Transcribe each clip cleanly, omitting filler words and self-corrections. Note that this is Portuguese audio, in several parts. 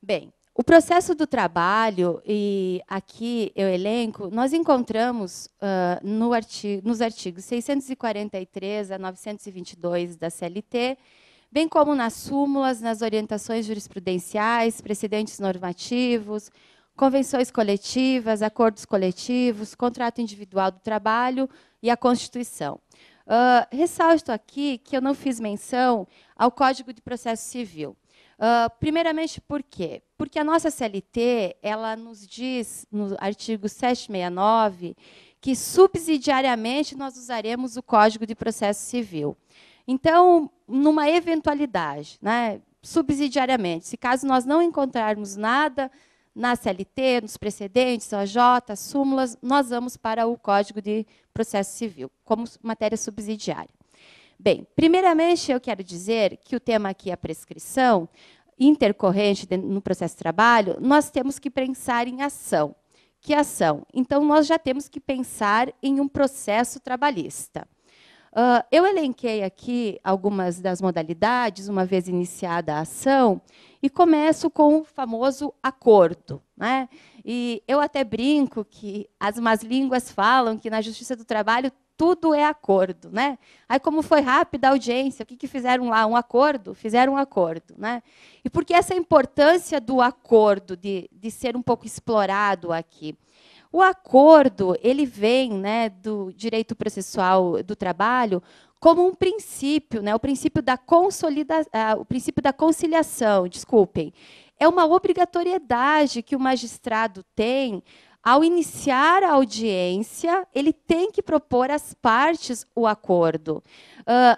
Bem, o processo do trabalho, e aqui eu elenco, nós encontramos nos artigos 643 a 922 da CLT, bem como nas súmulas, nas orientações jurisprudenciais, precedentes normativos, convenções coletivas, acordos coletivos, contrato individual do trabalho e a Constituição. Ressalto aqui que eu não fiz menção ao Código de Processo Civil. Primeiramente, por quê? Porque a nossa CLT, ela nos diz, no artigo 769, que subsidiariamente nós usaremos o Código de Processo Civil. Então, numa eventualidade, né, subsidiariamente, se caso nós não encontrarmos nada na CLT, nos precedentes, OJ, súmulas, nós vamos para o Código de Processo Civil, como matéria subsidiária. Bem, primeiramente, eu quero dizer que o tema aqui é a prescrição intercorrente no processo de trabalho, nós temos que pensar em ação. Que ação? Então, nós já temos que pensar em um processo trabalhista. Eu elenquei aqui algumas das modalidades, uma vez iniciada a ação, e começo com o famoso acordo, né? E eu até brinco que as más línguas falam que na Justiça do Trabalho tudo é acordo, né? Aí, como foi rápida a audiência, o que fizeram lá? Um acordo? Fizeram um acordo, né? E por que essa importância do acordo, de ser um pouco explorado aqui? O acordo, ele vem, né, do direito processual do trabalho como um princípio, né, o princípio da o princípio da conciliação, desculpem. É uma obrigatoriedade que o magistrado tem ao iniciar a audiência, ele tem que propor às partes o acordo.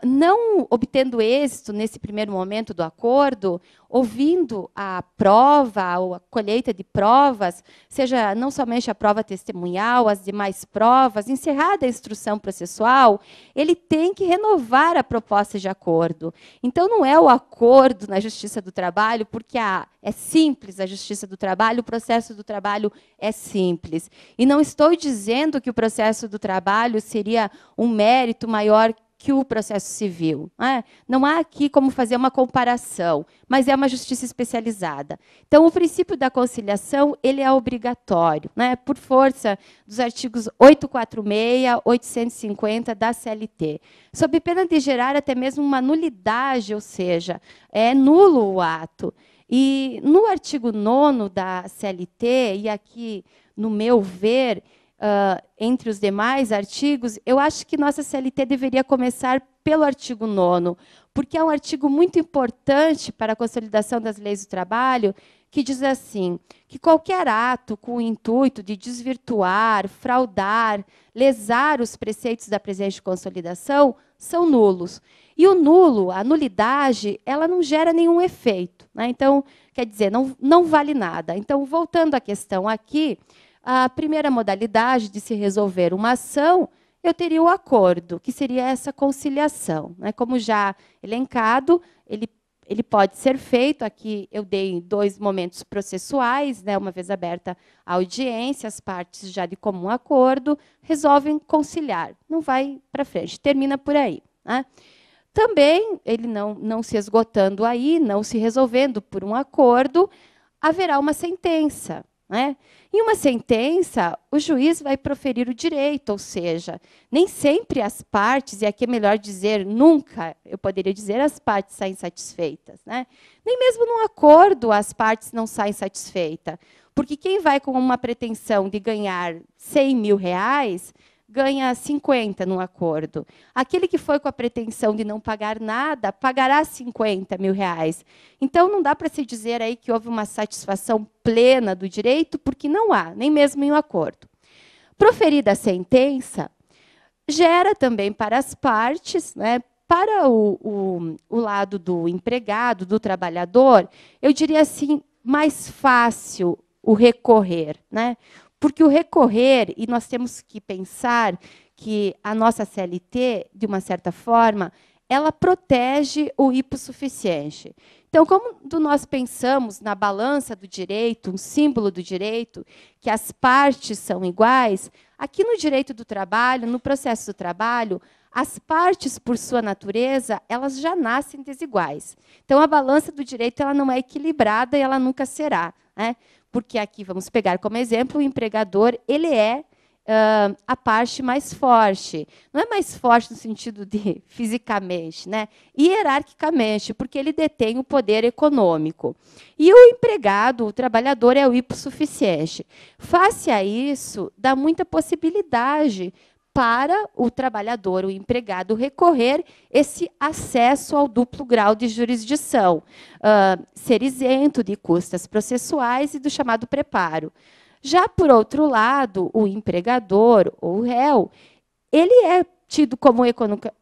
Não obtendo êxito nesse primeiro momento do acordo, ouvindo a prova ou a colheita de provas, seja não somente a prova testemunhal, as demais provas, encerrada a instrução processual, ele tem que renovar a proposta de acordo. Então, não é o acordo na Justiça do Trabalho, porque é simples a Justiça do Trabalho, o processo do trabalho é simples. E não estou dizendo que o processo do trabalho seria um mérito maior que o processo civil. Não há aqui como fazer uma comparação, mas é uma justiça especializada. Então, o princípio da conciliação ele é obrigatório, né, por força dos artigos 846, 850 da CLT, sob pena de gerar até mesmo uma nulidade, ou seja, é nulo o ato. E no artigo 9º da CLT, e aqui, no meu ver, entre os demais artigos, eu acho que nossa CLT deveria começar pelo artigo 9º, porque é um artigo muito importante para a consolidação das leis do trabalho, que diz assim, que qualquer ato com o intuito de desvirtuar, fraudar, lesar os preceitos da presente consolidação são nulos. E o nulo, a nulidade, ela não gera nenhum efeito, né? Então, quer dizer, não vale nada. Então, voltando à questão aqui, a primeira modalidade de se resolver uma ação, eu teria o acordo, que seria essa conciliação, né? Como já elencado, ele pode ser feito, aqui eu dei 2 momentos processuais, né? Uma vez aberta a audiência, as partes já de comum acordo resolvem conciliar, não vai para frente, termina por aí, né? Também, ele não se esgotando aí, não se resolvendo por um acordo, haverá uma sentença, né? Em uma sentença, o juiz vai proferir o direito, ou seja, nem sempre as partes, e aqui é melhor dizer nunca, eu poderia dizer as partes saem satisfeitas, né? Nem mesmo num acordo as partes não saem satisfeitas, porque quem vai com uma pretensão de ganhar 100 mil reais, ganha 50 num acordo. Aquele que foi com a pretensão de não pagar nada, pagará 50 mil reais. Então, não dá para se dizer aí que houve uma satisfação plena do direito, porque não há, nem mesmo em um acordo. Proferida a sentença, gera também para as partes, né, para o lado do empregado, do trabalhador, eu diria assim, mais fácil o recorrer, né? Porque o recorrer, e nós temos que pensar que a nossa CLT, de uma certa forma, ela protege o hipossuficiente. Então, quando nós pensamos na balança do direito, um símbolo do direito, que as partes são iguais, aqui no direito do trabalho, no processo do trabalho, as partes, por sua natureza, elas já nascem desiguais. Então, a balança do direito ela não é equilibrada e ela nunca será, né? Porque aqui, vamos pegar como exemplo, o empregador, ele é a parte mais forte. Não é mais forte no sentido de fisicamente, né? Hierarquicamente, porque ele detém o poder econômico. E o empregado, o trabalhador, é o hipossuficiente. Face a isso, dá muita possibilidade para o trabalhador, o empregado, recorrer esse acesso ao duplo grau de jurisdição, ser isento de custas processuais e do chamado preparo. Já, por outro lado, o empregador ou o réu, ele é tido como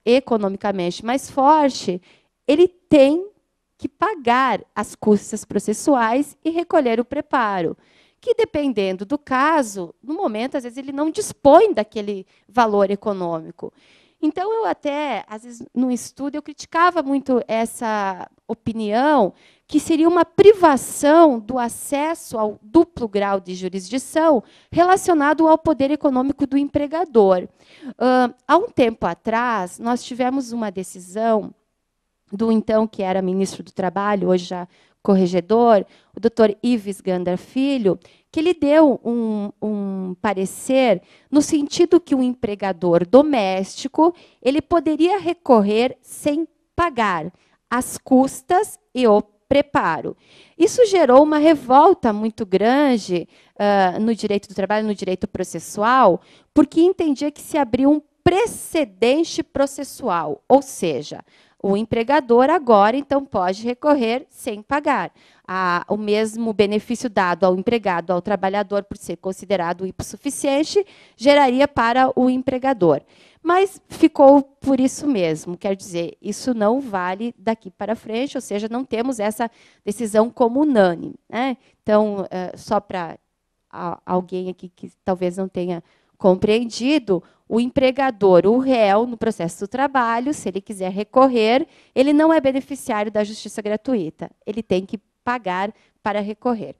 economicamente mais forte, ele tem que pagar as custas processuais e recolher o preparo, que, dependendo do caso, no momento, às vezes, ele não dispõe daquele valor econômico. Então, eu até, às vezes, no estudo, eu criticava muito essa opinião, que seria uma privação do acesso ao duplo grau de jurisdição relacionado ao poder econômico do empregador. Há um tempo atrás, nós tivemos uma decisão do então que era ministro do Trabalho, hoje já corregedor, o doutor Ives Gandar Filho, que ele deu um parecer no sentido que o empregador doméstico ele poderia recorrer sem pagar as custas e o preparo. Isso gerou uma revolta muito grande no direito do trabalho, no direito processual, porque entendia que se abria um precedente processual, ou seja, o empregador agora, então, pode recorrer sem pagar. O mesmo benefício dado ao empregado, ao trabalhador, por ser considerado hipossuficiente, geraria para o empregador. Mas ficou por isso mesmo, quer dizer, isso não vale daqui para frente, ou seja, não temos essa decisão como unânime, né? Então, só para alguém aqui que talvez não tenha compreendido, o empregador, o réu, no processo do trabalho, se ele quiser recorrer, ele não é beneficiário da justiça gratuita. Ele tem que pagar para recorrer.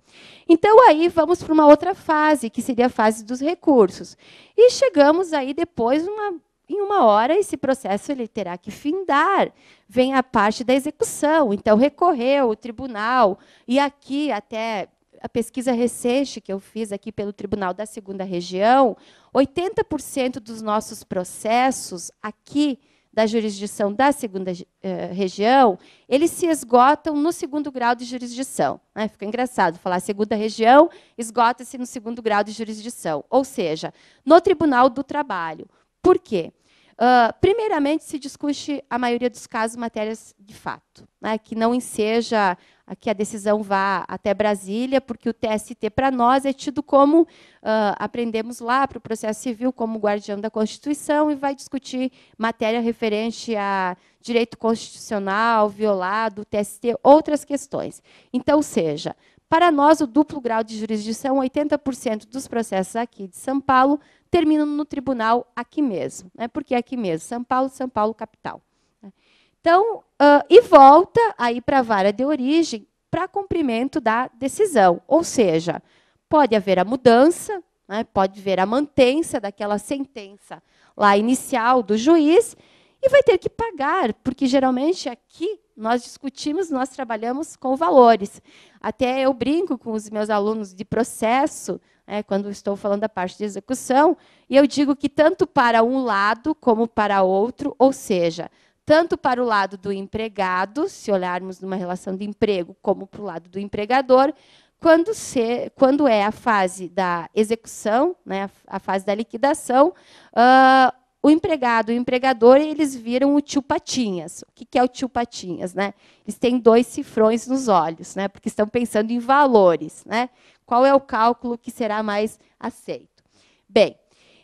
Então, aí vamos para uma outra fase, que seria a fase dos recursos. E chegamos aí depois, em uma hora, esse processo ele terá que findar. Vem a parte da execução. Então, recorreu o tribunal, e aqui até a pesquisa recente que eu fiz aqui pelo Tribunal da Segunda Região, 80% dos nossos processos aqui da jurisdição da Segunda Região, eles se esgotam no segundo grau de jurisdição. Né? Fica engraçado falar segunda região, esgota-se no segundo grau de jurisdição, ou seja, no Tribunal do Trabalho. Por quê? Primeiramente, se discute, a maioria dos casos, matérias de fato, né? Que não enseja que a decisão vá até Brasília, porque o TST, para nós, é tido como, aprendemos lá para o processo civil, como guardião da Constituição, e vai discutir matéria referente a direito constitucional, violado, TST, outras questões. Então, seja, para nós, o duplo grau de jurisdição, 80% dos processos aqui de São Paulo terminam no tribunal aqui mesmo, né? Porque é aqui mesmo, São Paulo capital. Então, e volta aí para a vara de origem para cumprimento da decisão. Ou seja, pode haver a mudança, né? Pode haver a mantença daquela sentença lá inicial do juiz e vai ter que pagar, porque geralmente aqui nós discutimos, nós trabalhamos com valores. Até eu brinco com os meus alunos de processo, quando estou falando da parte de execução, e eu digo que tanto para um lado como para outro, ou seja, tanto para o lado do empregado, se olharmos numa relação de emprego, como para o lado do empregador, quando é a fase da execução, né, a fase da liquidação, o empregado e o empregador, eles viram o tio Patinhas. O que é o tio Patinhas? Né? Eles têm dois cifrões nos olhos, né, porque estão pensando em valores. Né? Qual é o cálculo que será mais aceito? Bem,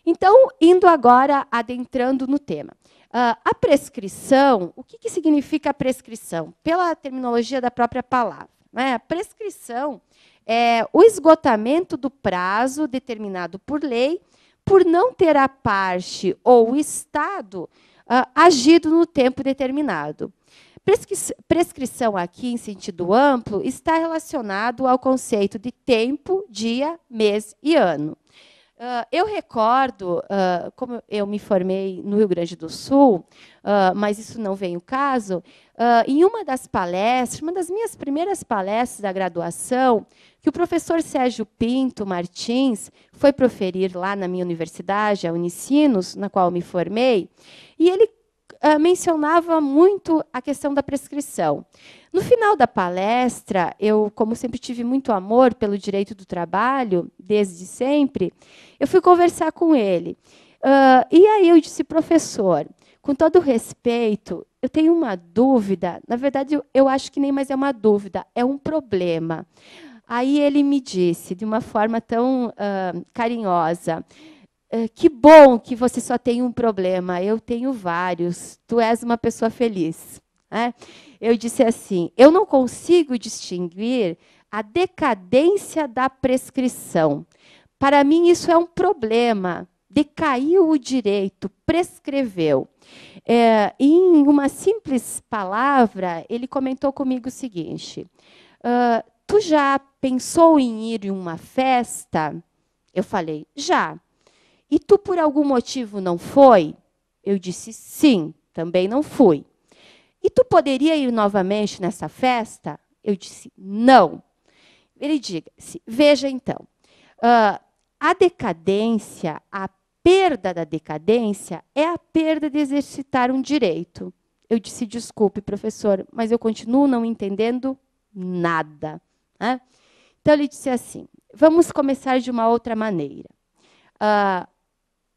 então, indo agora, adentrando no tema. A prescrição, o que significa a prescrição? Pela terminologia da própria palavra. Né? A prescrição é o esgotamento do prazo determinado por lei, por não ter a parte ou o Estado agido no tempo determinado. Prescrição aqui, em sentido amplo, está relacionado ao conceito de tempo, dia, mês e ano. Eu recordo, como eu me formei no Rio Grande do Sul, mas isso não vem ao caso, em uma das palestras, uma das minhas primeiras palestras da graduação, que o professor Sérgio Pinto Martins foi proferir lá na minha universidade, a Unicinos, na qual eu me formei, e ele mencionava muito a questão da prescrição. No final da palestra, eu, como sempre tive muito amor pelo direito do trabalho, desde sempre, eu fui conversar com ele. E aí eu disse, professor, com todo respeito, eu tenho uma dúvida, na verdade, eu acho que nem mais é uma dúvida, é um problema. Aí ele me disse, de uma forma tão carinhosa, que bom que você só tem um problema, eu tenho vários, tu és uma pessoa feliz. Eu disse assim, eu não consigo distinguir a decadência da prescrição. Para mim, isso é um problema. Decaiu o direito, prescreveu. Em uma simples palavra, ele comentou comigo o seguinte, tu já pensou em ir em uma festa? Eu falei, já. E tu, por algum motivo, não foi? Eu disse, sim, também não fui. E tu poderia ir novamente nessa festa? Eu disse, não. Ele disse, veja então, a decadência, a perda da decadência é a perda de exercitar um direito. Eu disse, desculpe, professor, mas eu continuo não entendendo nada. Então, ele disse assim, vamos começar de uma outra maneira.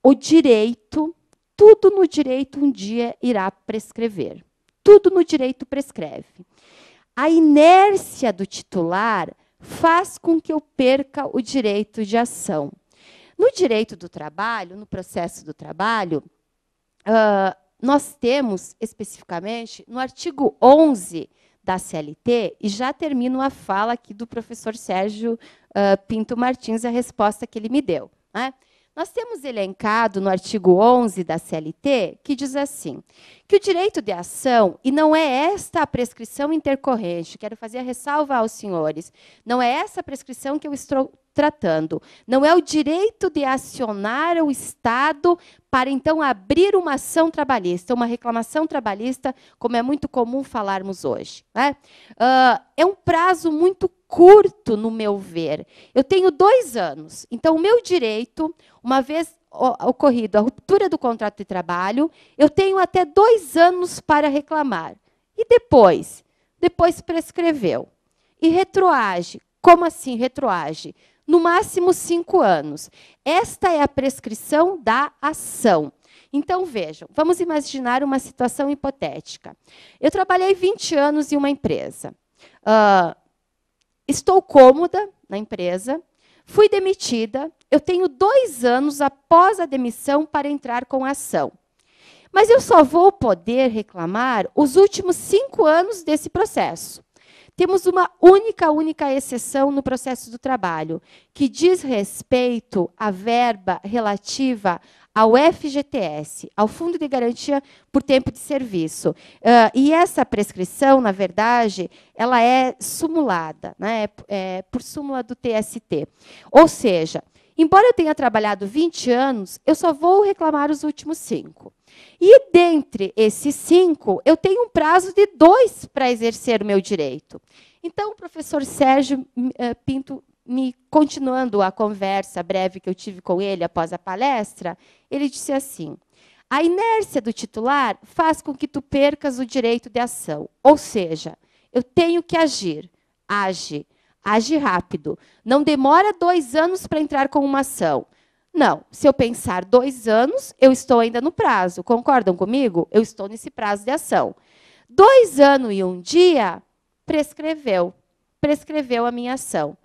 O direito, tudo no direito um dia irá prescrever. Tudo no direito prescreve. A inércia do titular faz com que eu perca o direito de ação. No direito do trabalho, no processo do trabalho, nós temos, especificamente, no artigo 11 da CLT, e já termino a fala aqui do professor Sérgio Pinto Martins, a resposta que ele me deu. Nós temos elencado no artigo 11 da CLT, que diz assim, que o direito de ação, e não é esta a prescrição intercorrente, quero fazer a ressalva aos senhores, não é essa a prescrição que eu estou tratando, não é o direito de acionar o Estado para, então, abrir uma ação trabalhista, uma reclamação trabalhista, como é muito comum falarmos hoje. É um prazo muito curto, no meu ver. Eu tenho 2 anos. Então, o meu direito, uma vez ocorrido a ruptura do contrato de trabalho, eu tenho até 2 anos para reclamar. E depois? Depois prescreveu. E retroage. Como assim retroage? No máximo 5 anos. Esta é a prescrição da ação. Então, vejam, vamos imaginar uma situação hipotética. Eu trabalhei 20 anos em uma empresa. Estou cômoda na empresa, fui demitida, eu tenho 2 anos após a demissão para entrar com a ação. Mas eu só vou poder reclamar os últimos 5 anos desse processo. Temos uma única exceção no processo do trabalho, que diz respeito à verba relativa ao FGTS, ao Fundo de Garantia por Tempo de Serviço. E essa prescrição, na verdade, ela é sumulada, por súmula do TST. Ou seja, embora eu tenha trabalhado 20 anos, eu só vou reclamar os últimos 5. E, dentre esses 5, eu tenho um prazo de 2 para exercer o meu direito. Então, o professor Sérgio Pinto, continuando a conversa breve que eu tive com ele após a palestra, ele disse assim, a inércia do titular faz com que tu percas o direito de ação. Ou seja, eu tenho que agir. Age rápido. Não demora 2 anos para entrar com uma ação. Não, se eu pensar 2 anos, eu estou ainda no prazo. Concordam comigo? Eu estou nesse prazo de ação. 2 anos e 1 dia, prescreveu. Prescreveu a minha ação.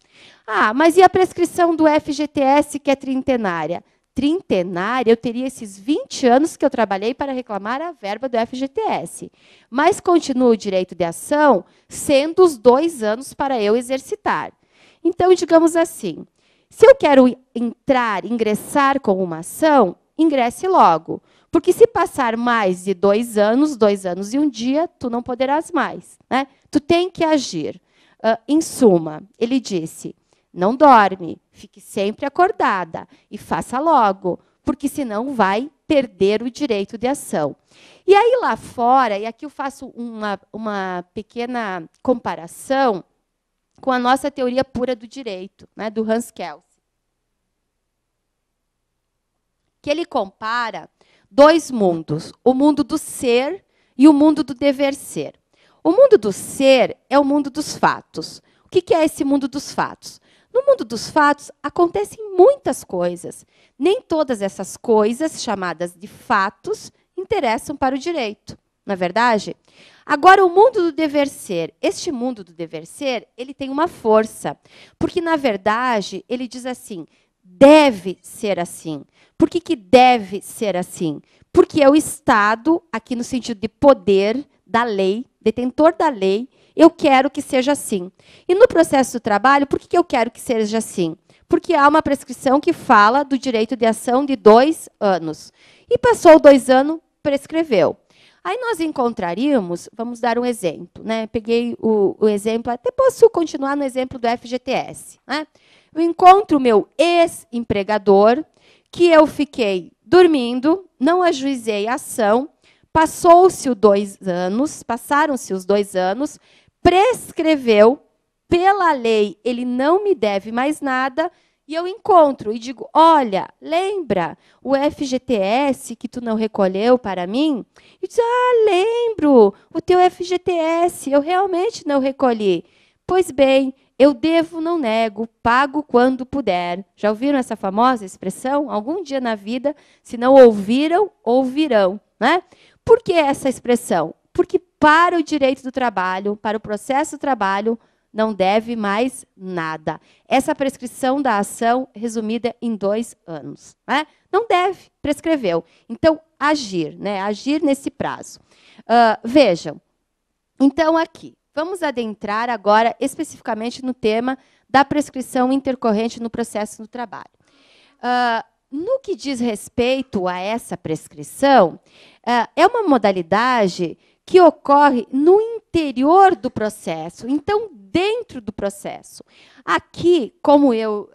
Mas e a prescrição do FGTS, que é trintenária? Trintenária, eu teria esses 20 anos que eu trabalhei para reclamar a verba do FGTS. Mas continua o direito de ação sendo os 2 anos para eu exercitar. Então, digamos assim, se eu quero ingressar com uma ação, ingresse logo, Porque se passar mais de 2 anos e um dia, tu não poderás mais, né? Tu tem que agir. Em suma, ele disse, não dorme, fique sempre acordada e faça logo, porque senão vai perder o direito de ação. E aí lá fora, e aqui eu faço uma pequena comparação com a nossa teoria pura do direito, né, do Hans Kelsen, que ele compara 2 mundos, o mundo do ser e o mundo do dever ser. O mundo do ser é o mundo dos fatos. O que é esse mundo dos fatos? No mundo dos fatos, acontecem muitas coisas. Nem todas essas coisas, chamadas de fatos, interessam para o direito, não é verdade? Agora, o mundo do dever ser. Este mundo do dever ser, ele tem uma força. Porque, na verdade, ele diz assim, deve ser assim. Por que deve ser assim? Porque é o Estado, aqui no sentido de poder da lei, detentor da lei, eu quero que seja assim. E no processo do trabalho, por que eu quero que seja assim? Porque há uma prescrição que fala do direito de ação de 2 anos. E passou 2 anos, prescreveu. Aí nós encontraríamos, vamos dar um exemplo, né? Peguei o exemplo, até posso continuar no exemplo do FGTS. Né? Eu encontro o meu ex-empregador, que eu fiquei dormindo, não ajuizei a ação, passaram-se os 2 anos, prescreveu, pela lei ele não me deve mais nada, e eu encontro e digo, olha, lembra o FGTS que tu não recolheu para mim? E diz, lembro, o teu FGTS, eu realmente não recolhi. Pois bem, eu devo, não nego, pago quando puder. Já ouviram essa famosa expressão? Algum dia na vida, se não ouviram, ouvirão. Né? Por que essa expressão? Porque para o direito do trabalho, para o processo do trabalho, não deve mais nada. Essa prescrição da ação resumida em 2 anos. Né? Não deve, prescreveu. Então, agir, né? Agir nesse prazo. Vejam, então aqui, vamos adentrar agora especificamente no tema da prescrição intercorrente no processo do trabalho. No que diz respeito a essa prescrição, é uma modalidade que ocorre no interior do processo, então, dentro do processo. Aqui, como eu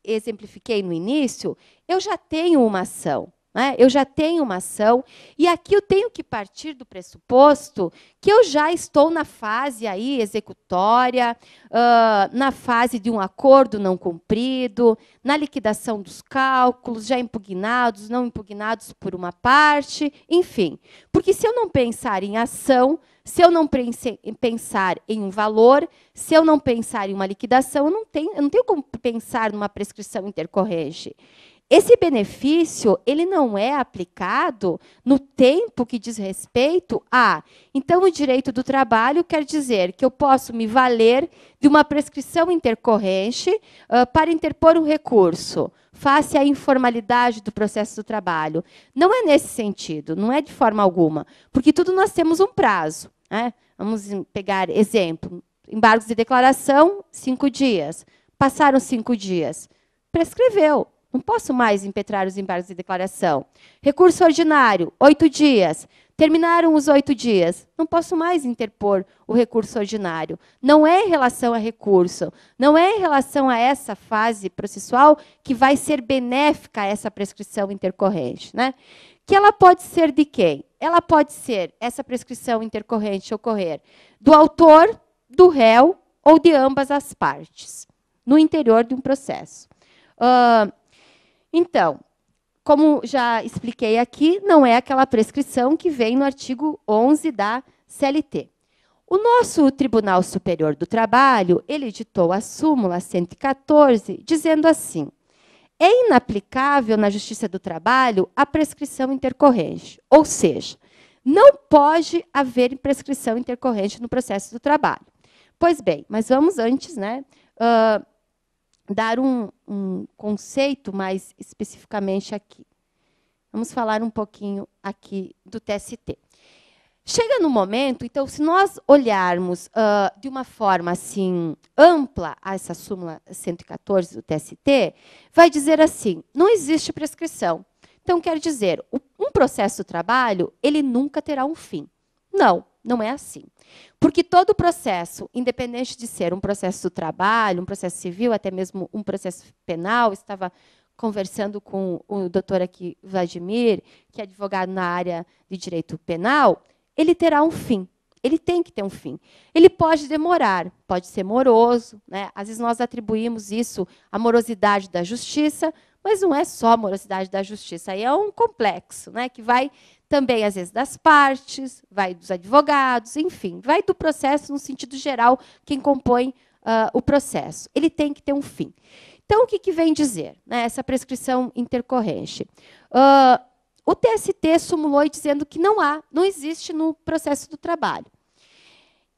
exemplifiquei no início, eu já tenho uma ação. Né? Eu já tenho uma ação, e aqui eu tenho que partir do pressuposto que eu já estou na fase aí executória, na fase de um acordo não cumprido, na liquidação dos cálculos, já impugnados, não impugnados por uma parte, enfim. Porque se eu não pensar em ação, se eu não pensar em um valor, se eu não pensar em uma liquidação, eu não tenho como pensar numa prescrição intercorrente. Esse benefício, ele não é aplicado no tempo que diz respeito a... Então, o direito do trabalho quer dizer que eu posso me valer de uma prescrição intercorrente para interpor um recurso face à informalidade do processo do trabalho. Não é nesse sentido, não é de forma alguma, porque tudo nós temos um prazo. Né? Vamos pegar exemplo, embargos de declaração, 5 dias. Passaram 5 dias, prescreveu. Não posso mais impetrar os embargos de declaração. Recurso ordinário, 8 dias. Terminaram os 8 dias. Não posso mais interpor o recurso ordinário. Não é em relação a recurso, não é em relação a essa fase processual que vai ser benéfica a essa prescrição intercorrente. Né? Que ela pode ser de quem? Ela pode ser, essa prescrição intercorrente ocorrer do autor, do réu ou de ambas as partes, no interior de um processo. Então, como já expliquei aqui, não é aquela prescrição que vem no artigo 11 da CLT. O nosso Tribunal Superior do Trabalho, ele editou a súmula 114, dizendo assim, é inaplicável na Justiça do Trabalho a prescrição intercorrente, ou seja, não pode haver prescrição intercorrente no processo do trabalho. Pois bem, mas vamos antes, né, dar um conceito mais especificamente aqui. Vamos falar um pouquinho aqui do TST. Chega no momento, então, se nós olharmos de uma forma assim ampla a essa súmula 114 do TST, vai dizer assim, não existe prescrição. Então, quer dizer, um processo do trabalho, ele nunca terá um fim. Não, não é assim. Porque todo processo, independente de ser um processo do trabalho, um processo civil, até mesmo um processo penal, estava conversando com o doutor aqui, Vladimir, que é advogado na área de direito penal, ele terá um fim. Ele tem que ter um fim. Ele pode demorar, pode ser moroso, né? Às vezes nós atribuímos isso à morosidade da justiça, mas não é só a morosidade da justiça, aí é um complexo, né? Que vai também, às vezes, das partes, vai dos advogados, enfim, vai do processo no sentido geral, quem compõe o processo. Ele tem que ter um fim. Então, o que vem dizer, né, essa prescrição intercorrente? O TST sumulou dizendo que não existe no processo do trabalho.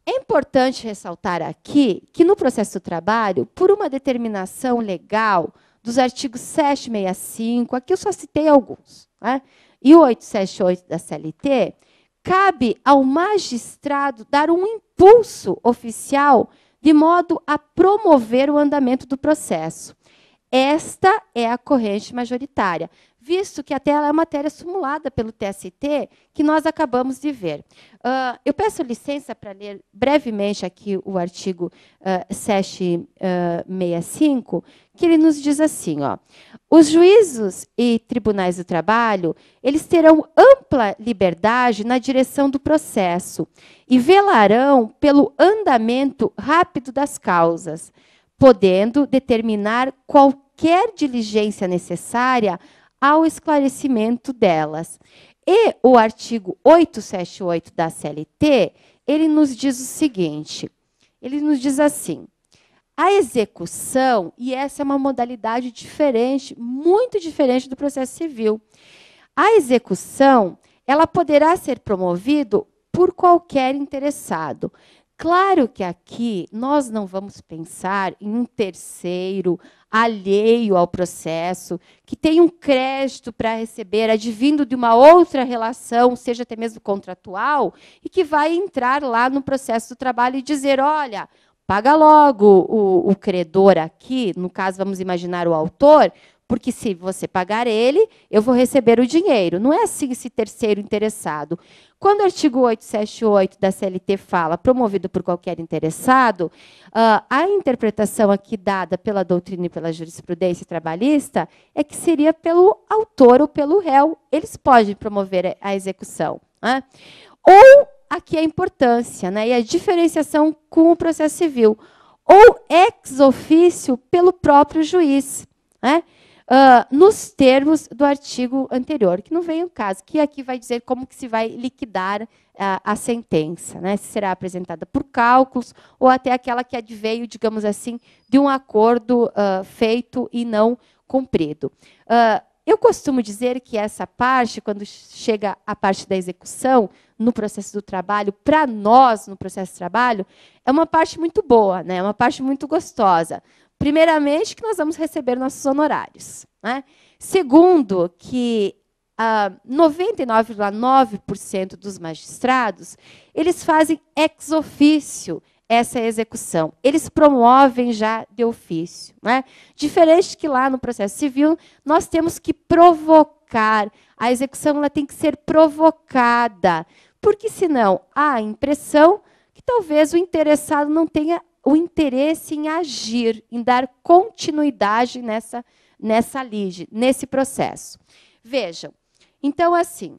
É importante ressaltar aqui que no processo do trabalho, por uma determinação legal dos artigos 765, aqui eu só citei alguns, né, e o 878 da CLT, cabe ao magistrado dar um impulso oficial de modo a promover o andamento do processo. Esta é a corrente majoritária, visto que até ela é matéria simulada pelo TST, que nós acabamos de ver. Eu peço licença para ler brevemente aqui o artigo 765, que ele nos diz assim, ó, os juízos e tribunais do trabalho, eles terão ampla liberdade na direção do processo e velarão pelo andamento rápido das causas, podendo determinar qualquer diligência necessária ao esclarecimento delas. E o artigo 878 da CLT, ele nos diz o seguinte, ele nos diz assim, a execução, e essa é uma modalidade diferente, muito diferente do processo civil, a execução, ela poderá ser promovida por qualquer interessado. Claro que aqui nós não vamos pensar em um terceiro alheio ao processo, que tem um crédito para receber, advindo de uma outra relação, seja até mesmo contratual, e que vai entrar lá no processo do trabalho e dizer, olha, paga logo o credor aqui, no caso vamos imaginar o autor, porque se você pagar ele, eu vou receber o dinheiro. Não é assim esse terceiro interessado. Quando o artigo 878 da CLT fala promovido por qualquer interessado, a interpretação aqui dada pela doutrina e pela jurisprudência trabalhista é que seria pelo autor ou pelo réu. Eles podem promover a execução, né? Ou, aqui a importância, né, e a diferenciação com o processo civil, ou ex officio pelo próprio juiz, né? Nos termos do artigo anterior, que não vem ao caso, que aqui vai dizer como que se vai liquidar a sentença, né? Se será apresentada por cálculos ou até aquela que adveio, digamos assim, de um acordo feito e não cumprido. Eu costumo dizer que essa parte, quando chega a parte da execução, no processo do trabalho, para nós, no processo do trabalho, é uma parte muito boa, né? É uma parte muito gostosa. Primeiramente, que nós vamos receber nossos honorários, né? Segundo, que 99,9% dos magistrados, eles fazem ex officio essa execução. Eles promovem já de ofício, né? Diferente que lá no processo civil, nós temos que provocar. A execução ela tem que ser provocada, porque senão há a impressão que talvez o interessado não tenha o interesse em agir, em dar continuidade nessa lide, nesse processo. Vejam, então, assim,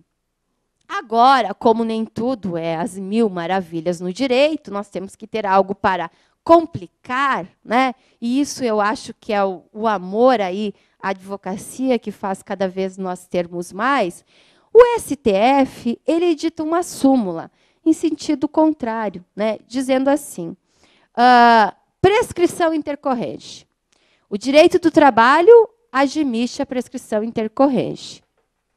agora, como nem tudo é as mil maravilhas no direito, nós temos que ter algo para complicar, né? E isso eu acho que é o amor aí, a advocacia que faz cada vez nós termos mais. O STF, ele edita uma súmula em sentido contrário, né? Dizendo assim, prescrição intercorrente. O direito do trabalho admite a prescrição intercorrente.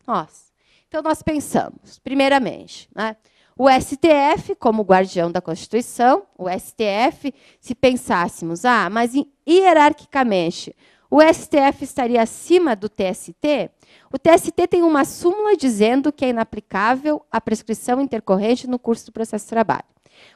Nossa. Então, nós pensamos, primeiramente, né, o STF, como guardião da Constituição, o STF, se pensássemos, mas hierarquicamente, o STF estaria acima do TST? O TST tem uma súmula dizendo que é inaplicável a prescrição intercorrente no curso do processo de trabalho.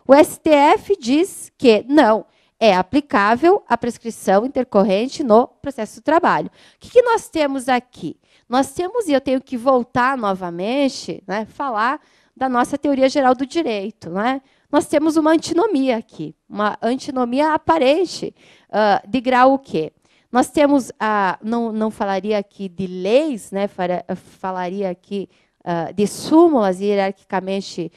O STF diz que não, é aplicável a prescrição intercorrente no processo do trabalho. O que nós temos aqui? nós temos, e eu tenho que voltar novamente, né, falar da nossa teoria geral do direito. Né? Nós temos uma antinomia aqui, uma antinomia aparente, de grau o quê? Nós temos, não falaria aqui de leis, né, falaria aqui de súmulas hierarquicamente,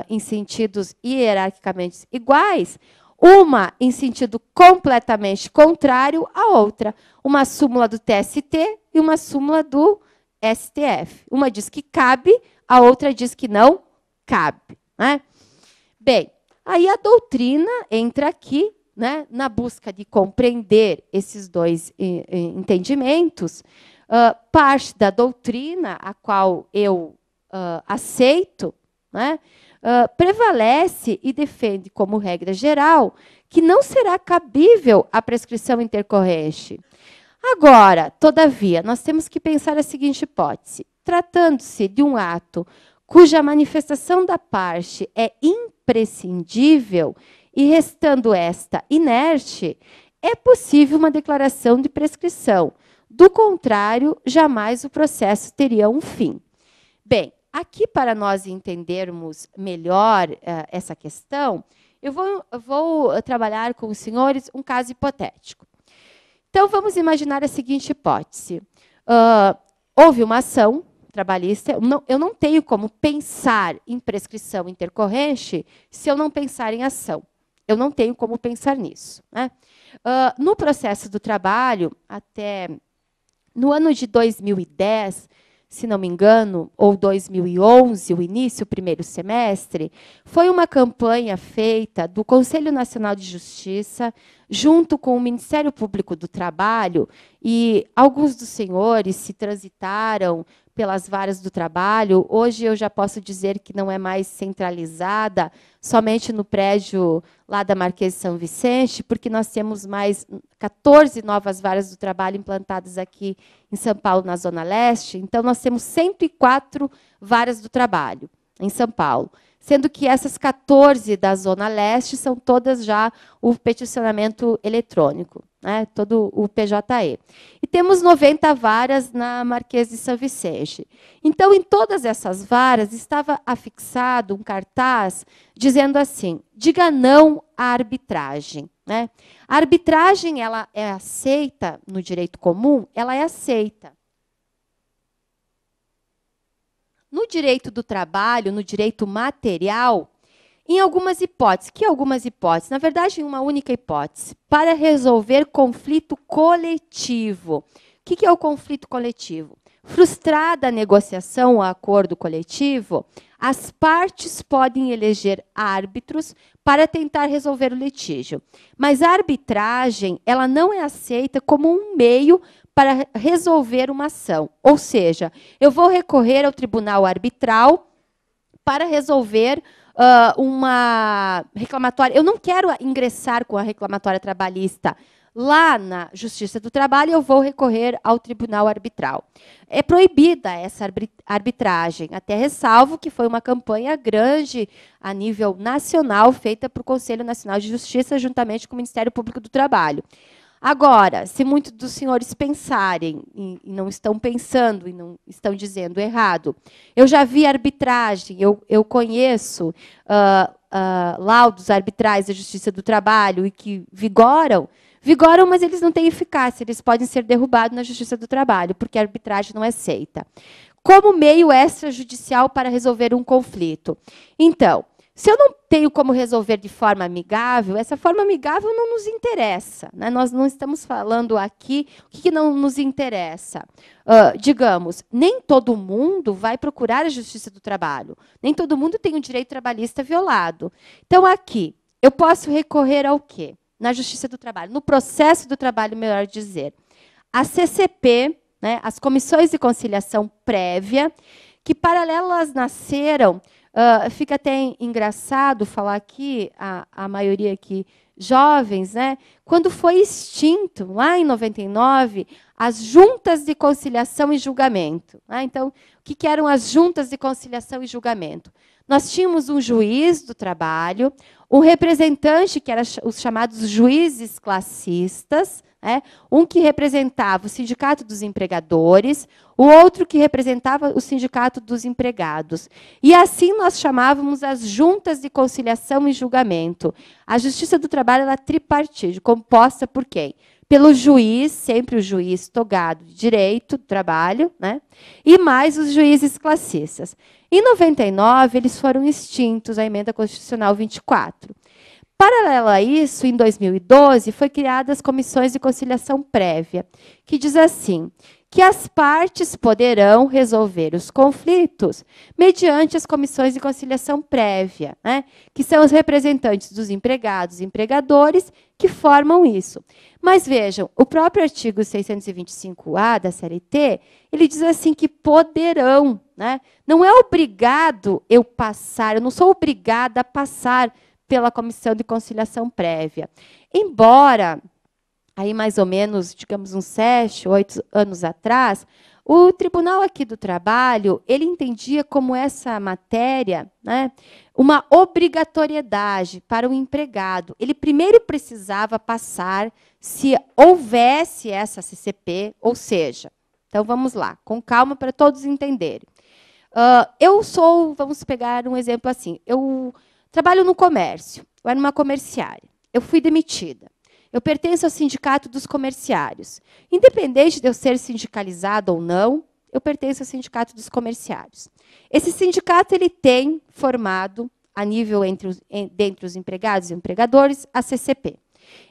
em sentidos hierarquicamente iguais, uma em sentido completamente contrário à outra. Uma súmula do TST e uma súmula do STF. Uma diz que cabe, a outra diz que não cabe. Né? Bem, aí a doutrina entra aqui, né, na busca de compreender esses dois entendimentos. Parte da doutrina, a qual eu aceito, né, prevalece e defende como regra geral que não será cabível a prescrição intercorrente. Agora, todavia, nós temos que pensar a seguinte hipótese. Tratando-se de um ato cuja manifestação da parte é imprescindível e restando esta inerte, é possível uma declaração de prescrição. Do contrário, jamais o processo teria um fim. Bem, aqui para nós entendermos melhor essa questão, eu vou trabalhar com os senhores um caso hipotético. Então, vamos imaginar a seguinte hipótese. Houve uma ação trabalhista, eu não tenho como pensar em prescrição intercorrente se eu não pensar em ação. Eu não tenho como pensar nisso. Né? No processo do trabalho, até no ano de 2010, se não me engano, ou 2011, o início, o primeiro semestre, foi uma campanha feita do Conselho Nacional de Justiça, junto com o Ministério Público do Trabalho, e alguns dos senhores se transitaram pelas varas do trabalho. Hoje eu já posso dizer que não é mais centralizada somente no prédio lá da Marquês de São Vicente, porque nós temos mais 14 novas varas do trabalho implantadas aqui em São Paulo, na Zona Leste. Então, nós temos 104 varas do trabalho em São Paulo, sendo que essas 14 da Zona Leste são todas já o peticionamento eletrônico, né? Todo o PJE. E temos 90 varas na Marquês de São Vicente. Então, em todas essas varas, estava afixado um cartaz dizendo assim: diga não à arbitragem. Né? A arbitragem, ela é aceita no direito comum? Ela é aceita. No direito do trabalho, no direito material, em algumas hipóteses. Que algumas hipóteses? Na verdade, em uma única hipótese. Para resolver conflito coletivo. O que é o conflito coletivo? Frustrada a negociação, o acordo coletivo, as partes podem eleger árbitros para tentar resolver o litígio. Mas a arbitragem, ela não é aceita como um meio para resolver uma ação. Ou seja, eu vou recorrer ao tribunal arbitral para resolver uma reclamatória. Eu não quero ingressar com a reclamatória trabalhista lá na Justiça do Trabalho, eu vou recorrer ao tribunal arbitral. É proibida essa arbitragem, até ressalvo que foi uma campanha grande a nível nacional, feita por Conselho Nacional de Justiça, juntamente com o Ministério Público do Trabalho. Agora, se muitos dos senhores pensarem, e não estão pensando, e não estão dizendo errado, eu já vi arbitragem, eu conheço laudos arbitrais da Justiça do Trabalho e que vigoram, mas eles não têm eficácia, eles podem ser derrubados na Justiça do Trabalho, porque a arbitragem não é aceita. Como meio extrajudicial para resolver um conflito. Então, se eu não tenho como resolver de forma amigável, essa forma amigável não nos interessa. Né? Nós não estamos falando aqui o que não nos interessa. Digamos, nem todo mundo vai procurar a Justiça do Trabalho. Nem todo mundo tem o direito trabalhista violado. Então, aqui, eu posso recorrer ao quê? Na Justiça do Trabalho, no processo do trabalho, melhor dizer. A CCP, né, as comissões de conciliação prévia, que paralelas nasceram. Fica até engraçado falar aqui, a maioria aqui jovens, né, quando foi extinto, lá em 99, as juntas de conciliação e julgamento. Né? Então, o que eram as juntas de conciliação e julgamento? Nós tínhamos um juiz do trabalho, um representante, que eram os chamados juízes classistas, né? Um que representava o sindicato dos empregadores, o outro que representava o sindicato dos empregados. E assim nós chamávamos as juntas de conciliação e julgamento. A Justiça do Trabalho era tripartite, composta por quem? Pelo juiz, sempre o juiz togado de direito do trabalho, né? E mais os juízes classistas. Em 99, eles foram extintos, a Emenda Constitucional 24. Paralelo a isso, em 2012, foi criadas as comissões de conciliação prévia, que diz assim, que as partes poderão resolver os conflitos mediante as comissões de conciliação prévia, né? Que são os representantes dos empregados e empregadores que formam isso. Mas vejam, o próprio artigo 625-A da CLT, ele diz assim que poderão, né? Não é obrigado eu passar, eu não sou obrigada a passar pela comissão de conciliação prévia. Embora, aí mais ou menos, digamos, uns 7, 8 anos atrás, o Tribunal aqui do Trabalho, ele entendia como essa matéria, né, uma obrigatoriedade para o empregado. Ele primeiro precisava passar se houvesse essa CCP, ou seja, então vamos lá, com calma para todos entenderem. Vamos pegar um exemplo assim, eu trabalho no comércio, eu era uma comerciária, eu fui demitida. Eu pertenço ao sindicato dos comerciários. Independente de eu ser sindicalizada ou não, eu pertenço ao sindicato dos comerciários. Esse sindicato ele tem formado, a nível dentre os empregados e empregadores, a CCP.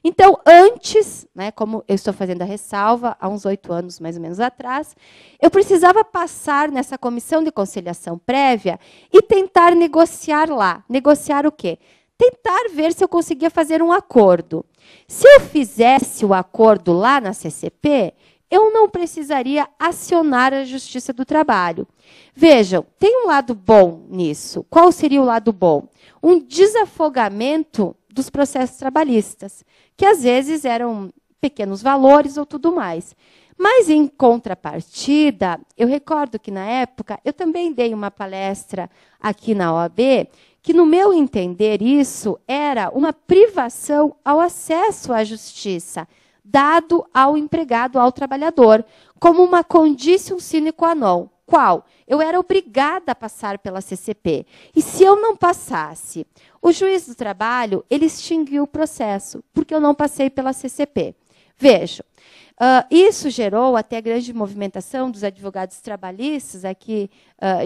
Então, antes, né, como eu estou fazendo a ressalva, há uns 8 anos, mais ou menos atrás, eu precisava passar nessa comissão de conciliação prévia e tentar negociar lá. Negociar o quê? Tentar ver se eu conseguia fazer um acordo. Se eu fizesse o acordo lá na CCP, eu não precisaria acionar a Justiça do Trabalho. Vejam, tem um lado bom nisso. Qual seria o lado bom? Um desafogamento dos processos trabalhistas, que às vezes eram pequenos valores ou tudo mais. Mas, em contrapartida, eu recordo que, na época, eu também dei uma palestra aqui na OAB, que, no meu entender, isso era uma privação ao acesso à justiça, dado ao empregado, ao trabalhador, como uma conditio sine qua non. Qual? Eu era obrigada a passar pela CCP. E se eu não passasse, o juiz do trabalho, ele extinguiu o processo, porque eu não passei pela CCP. Vejam, isso gerou até grande movimentação dos advogados trabalhistas aqui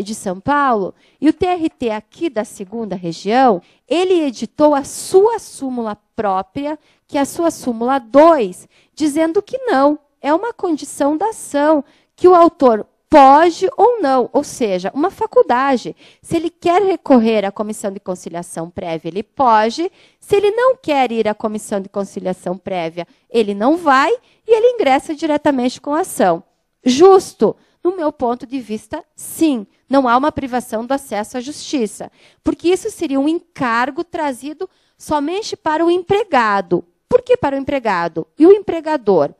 de São Paulo, e o TRT aqui da 2ª região, ele editou a sua súmula própria, que é a sua súmula 2, dizendo que não, é uma condição da ação, que o autor pode ou não, ou seja, uma faculdade. Se ele quer recorrer à comissão de conciliação prévia, ele pode. Se ele não quer ir à comissão de conciliação prévia, ele não vai e ele ingressa diretamente com a ação. Justo? No meu ponto de vista, sim. Não há uma privação do acesso à justiça, porque isso seria um encargo trazido somente para o empregado. Por que para o empregado? E o empregador?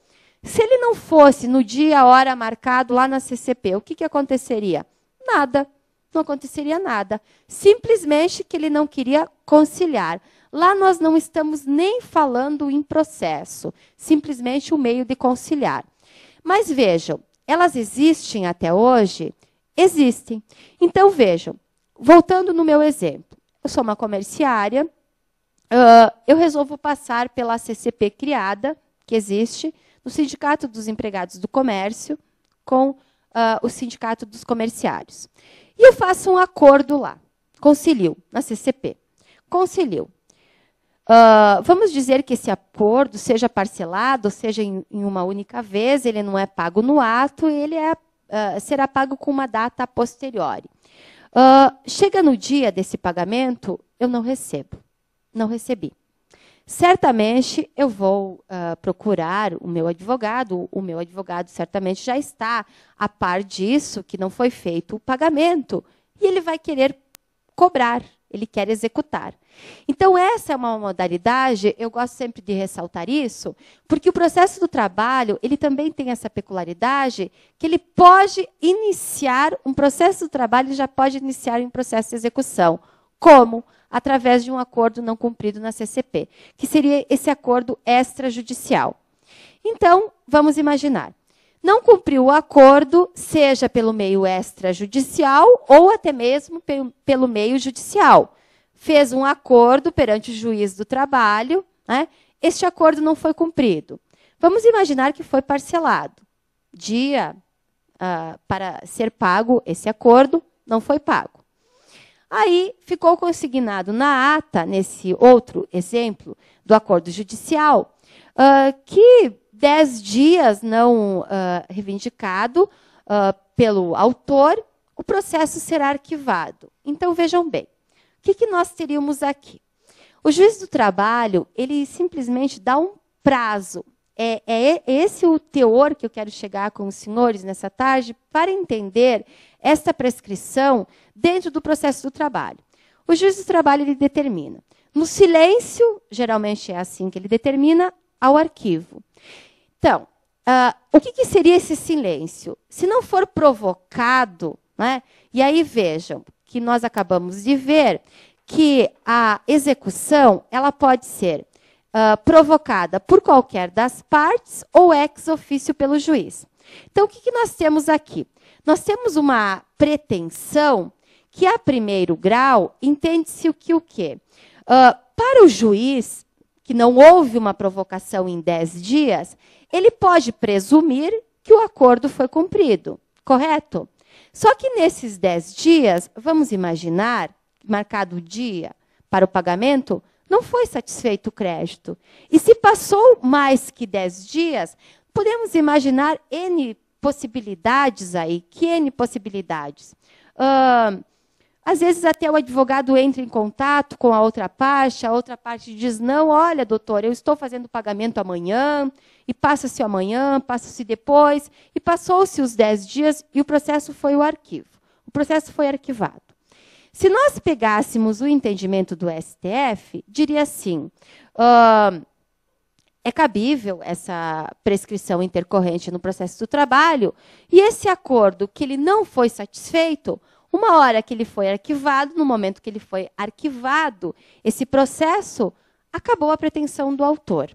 Se ele não fosse no dia, a hora marcado lá na CCP, o que aconteceria? Nada. Não aconteceria nada. Simplesmente que ele não queria conciliar. Lá nós não estamos nem falando em processo. Simplesmente o meio de conciliar. Mas vejam, elas existem até hoje? Existem. Então vejam, voltando no meu exemplo. Eu sou uma comerciária, eu resolvo passar pela CCP criada, que existe, no Sindicato dos Empregados do Comércio, com o Sindicato dos Comerciários. E eu faço um acordo lá, concilio, na CCP. Concilio. Vamos dizer que esse acordo seja parcelado, seja em uma única vez, ele não é pago no ato, ele será pago com uma data a posteriori. Chega no dia desse pagamento, eu não recebo. Não recebi. Certamente, eu vou procurar o meu advogado certamente já está a par disso, que não foi feito o pagamento, e ele vai querer cobrar, ele quer executar. Então, essa é uma modalidade, eu gosto sempre de ressaltar isso, porque o processo do trabalho, ele também tem essa peculiaridade que ele pode iniciar um processo do trabalho, ele já pode iniciar um processo de execução. Como? Através de um acordo não cumprido na CCP, que seria esse acordo extrajudicial. Então, vamos imaginar. Não cumpriu o acordo, seja pelo meio extrajudicial ou até mesmo pelo meio judicial. Fez um acordo perante o juiz do trabalho, né? Este acordo não foi cumprido. Vamos imaginar que foi parcelado. Dia para ser pago esse acordo, não foi pago. Aí ficou consignado na ata, nesse outro exemplo do acordo judicial, que 10 dias não reivindicado pelo autor, o processo será arquivado. Então, vejam bem, o que nós teríamos aqui? O juiz do trabalho, ele simplesmente dá um prazo. É esse o teor que eu quero chegar com os senhores nessa tarde para entender esta prescrição dentro do processo do trabalho. O juiz do trabalho, ele determina. No silêncio, geralmente é assim que ele determina, ao arquivo. Então, o que seria esse silêncio? Se não for provocado, né? E aí vejam que nós acabamos de ver que a execução ela pode ser provocada por qualquer das partes ou ex officio pelo juiz. Então, o que nós temos aqui? Nós temos uma pretensão que, a primeiro grau, entende-se o quê? Para o juiz, que não houve uma provocação em 10 dias, ele pode presumir que o acordo foi cumprido, correto? Só que nesses 10 dias, vamos imaginar, marcado o dia para o pagamento, não foi satisfeito o crédito. E se passou mais que 10 dias, podemos imaginar N possibilidades aí. Que N possibilidades? Às vezes até o advogado entra em contato com a outra parte diz, não, olha, doutor, eu estou fazendo o pagamento amanhã, e passa-se amanhã, passa-se depois, e passou-se os 10 dias e o processo foi o arquivo. O processo foi arquivado. Se nós pegássemos o entendimento do STF, diria assim, é cabível essa prescrição intercorrente no processo do trabalho, e esse acordo que ele não foi satisfeito, uma hora que ele foi arquivado, no momento que ele foi arquivado, esse processo, acabou a pretensão do autor.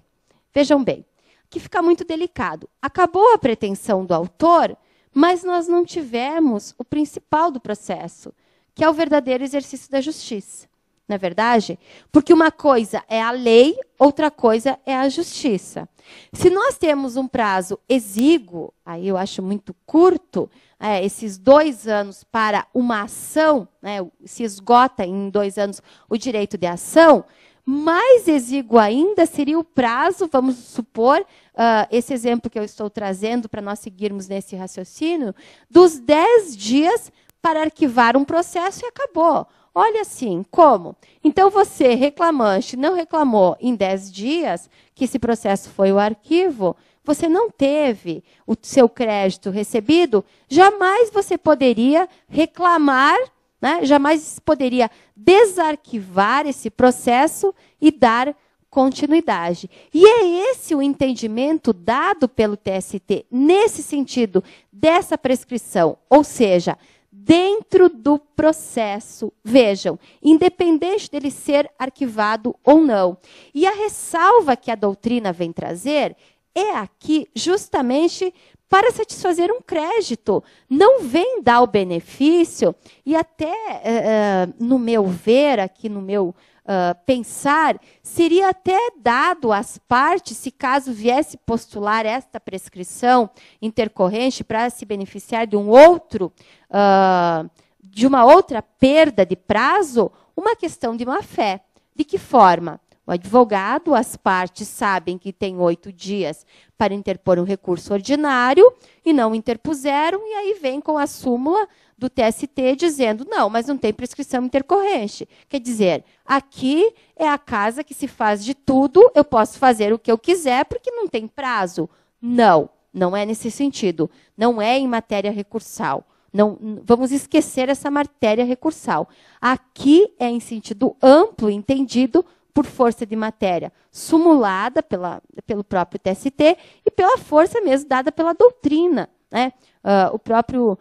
Vejam bem, aqui fica muito delicado. Acabou a pretensão do autor, mas nós não tivemos o principal do processo, que é o verdadeiro exercício da justiça. Não é verdade? Porque uma coisa é a lei, outra coisa é a justiça. Se nós temos um prazo exíguo, aí eu acho muito curto, esses 2 anos para uma ação, né, se esgota em 2 anos o direito de ação, mais exíguo ainda seria o prazo, vamos supor, esse exemplo que eu estou trazendo para nós seguirmos nesse raciocínio, dos 10 dias para arquivar um processo e acabou. Olha assim, como? Então, você, reclamante, não reclamou em 10 dias que esse processo foi o arquivo, você não teve o seu crédito recebido, jamais você poderia reclamar, né? Jamais poderia desarquivar esse processo e dar continuidade. E é esse o entendimento dado pelo TST nesse sentido dessa prescrição, ou seja, dentro do processo, vejam, independente dele ser arquivado ou não. E a ressalva que a doutrina vem trazer é aqui justamente para satisfazer um crédito. Não vem dar o benefício, e até, no meu ver, aqui no meu pensar, seria até dado às partes, se caso viesse postular esta prescrição intercorrente para se beneficiar de um outro, de uma outra perda de prazo, uma questão de má-fé. De que forma? O advogado, as partes sabem que tem 8 dias para interpor um recurso ordinário e não interpuseram, e aí vem com a súmula do TST dizendo, não, mas não tem prescrição intercorrente. Quer dizer, aqui é a casa que se faz de tudo, eu posso fazer o que eu quiser porque não tem prazo. Não, não é nesse sentido. Não é em matéria recursal. Não, vamos esquecer essa matéria recursal. Aqui é em sentido amplo, entendido por força de matéria sumulada pelo próprio TST e pela força mesmo dada pela doutrina, né? O próprio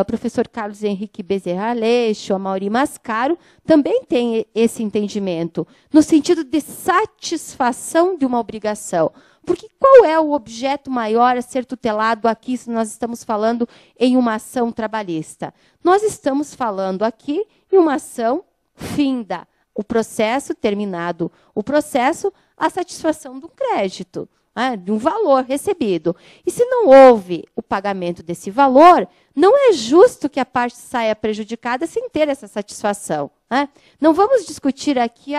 professor Carlos Henrique Bezerra Aleixo, Amaury Mascaro, também tem esse entendimento, no sentido de satisfação de uma obrigação. Porque qual é o objeto maior a ser tutelado aqui, se nós estamos falando em uma ação trabalhista? Nós estamos falando aqui em uma ação finda. O processo, terminado o processo, a satisfação do crédito, né, de um valor recebido. E se não houve o pagamento desse valor, não é justo que a parte saia prejudicada sem ter essa satisfação, né? Não vamos discutir aqui,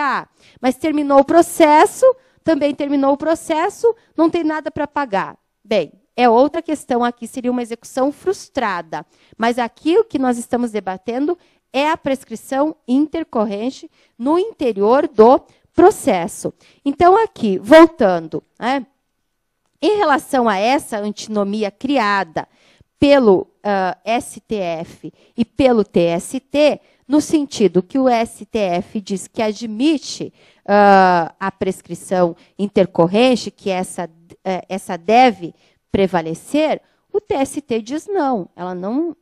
mas terminou o processo, também terminou o processo, não tem nada para pagar. Bem, é outra questão aqui, seria uma execução frustrada. Mas aqui o que nós estamos debatendo é a prescrição intercorrente no interior do processo. Então, aqui, voltando, né, em relação a essa antinomia criada pelo STF e pelo TST, no sentido que o STF diz que admite a prescrição intercorrente, que essa deve prevalecer, o TST diz não, ela não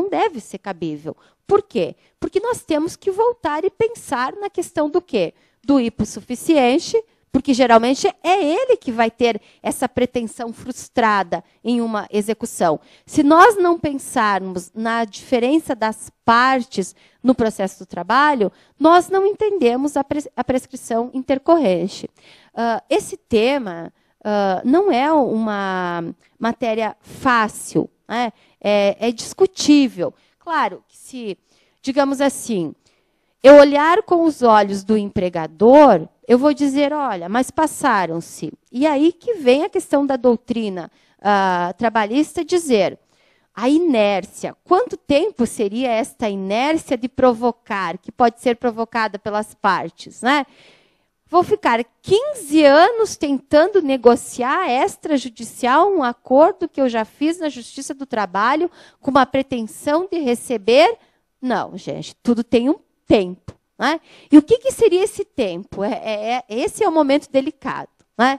deve ser cabível. Por quê? Porque nós temos que voltar e pensar na questão do quê? Do hipossuficiente, porque geralmente é ele que vai ter essa pretensão frustrada em uma execução. Se nós não pensarmos na diferença das partes no processo do trabalho, nós não entendemos a prescrição intercorrente. Esse tema não é uma matéria fácil, né? É discutível. Claro que se, digamos assim, eu olhar com os olhos do empregador, eu vou dizer, olha, mas passaram-se. E aí que vem a questão da doutrina trabalhista dizer, a inércia. Quanto tempo seria esta inércia de provocar, que pode ser provocada pelas partes, né? Vou ficar 15 anos tentando negociar extrajudicial um acordo que eu já fiz na Justiça do Trabalho com uma pretensão de receber? Não, gente, tudo tem um tempo, né? E o que seria esse tempo? Esse é o momento delicado, né?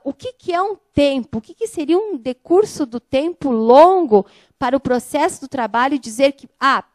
O que é um tempo? O que seria um decurso do tempo longo para o processo do trabalho dizer que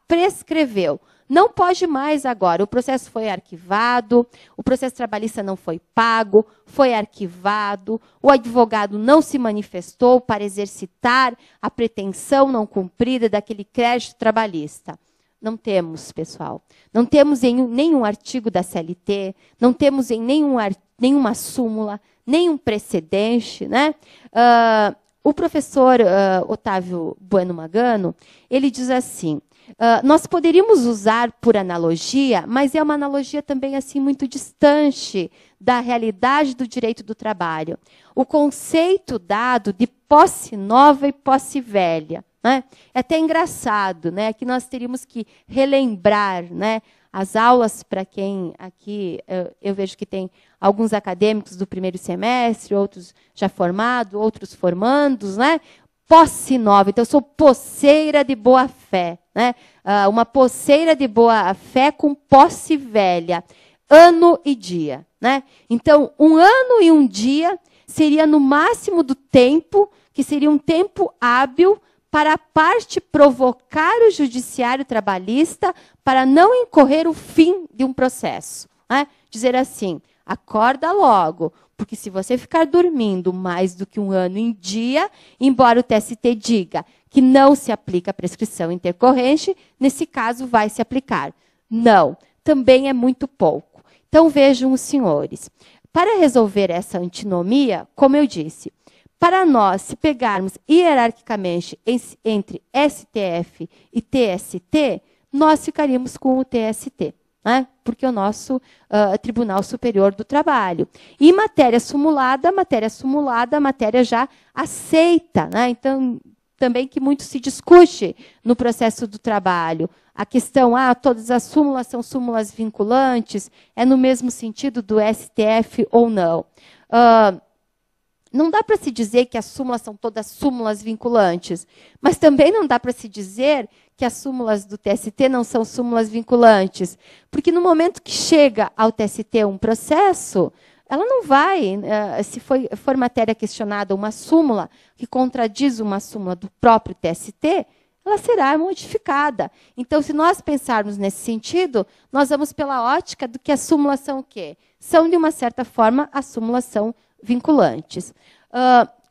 prescreveu? Não pode mais agora. O processo foi arquivado, o processo trabalhista não foi pago, foi arquivado, o advogado não se manifestou para exercitar a pretensão não cumprida daquele crédito trabalhista. Não temos, pessoal. Não temos em nenhum artigo da CLT, não temos em nenhuma súmula, nenhum precedente, né? O professor Otávio Bueno Magano, ele diz assim, nós poderíamos usar por analogia, mas é uma analogia também assim muito distante da realidade do direito do trabalho. O conceito dado de posse nova e posse velha, né? É até engraçado, né, que nós teríamos que relembrar, né, as aulas para quem aqui, eu vejo que tem alguns acadêmicos do primeiro semestre, outros já formados, outros formandos, né? Posse nova, então eu sou posseira de boa fé, né? Uma posseira de boa fé com posse velha, ano e dia, né? Então, um ano e um dia seria no máximo do tempo, que seria um tempo hábil para a parte provocar o judiciário trabalhista para não incorrer o fim de um processo, né? Dizer assim, acorda logo, porque se você ficar dormindo mais do que um ano em dia, embora o TST diga que não se aplica a prescrição intercorrente, nesse caso vai se aplicar. Não, também é muito pouco. Então vejam os senhores, para resolver essa antinomia, como eu disse, para nós, se pegarmos hierarquicamente entre STF e TST, nós ficaríamos com o TST, né? Porque é o nosso Tribunal Superior do Trabalho. E matéria simulada, a matéria já aceita, né? Então, também que muito se discute no processo do trabalho. A questão, todas as súmulas são súmulas vinculantes, é no mesmo sentido do STF ou não? não dá para se dizer que as súmulas são todas súmulas vinculantes, mas também não dá para se dizer que as súmulas do TST não são súmulas vinculantes, porque no momento que chega ao TST um processo, ela não vai, se for matéria questionada uma súmula que contradiz uma súmula do próprio TST, ela será modificada. Então, se nós pensarmos nesse sentido, nós vamos pela ótica do que as súmulas são o quê? São, de uma certa forma, as súmulas são vinculantes.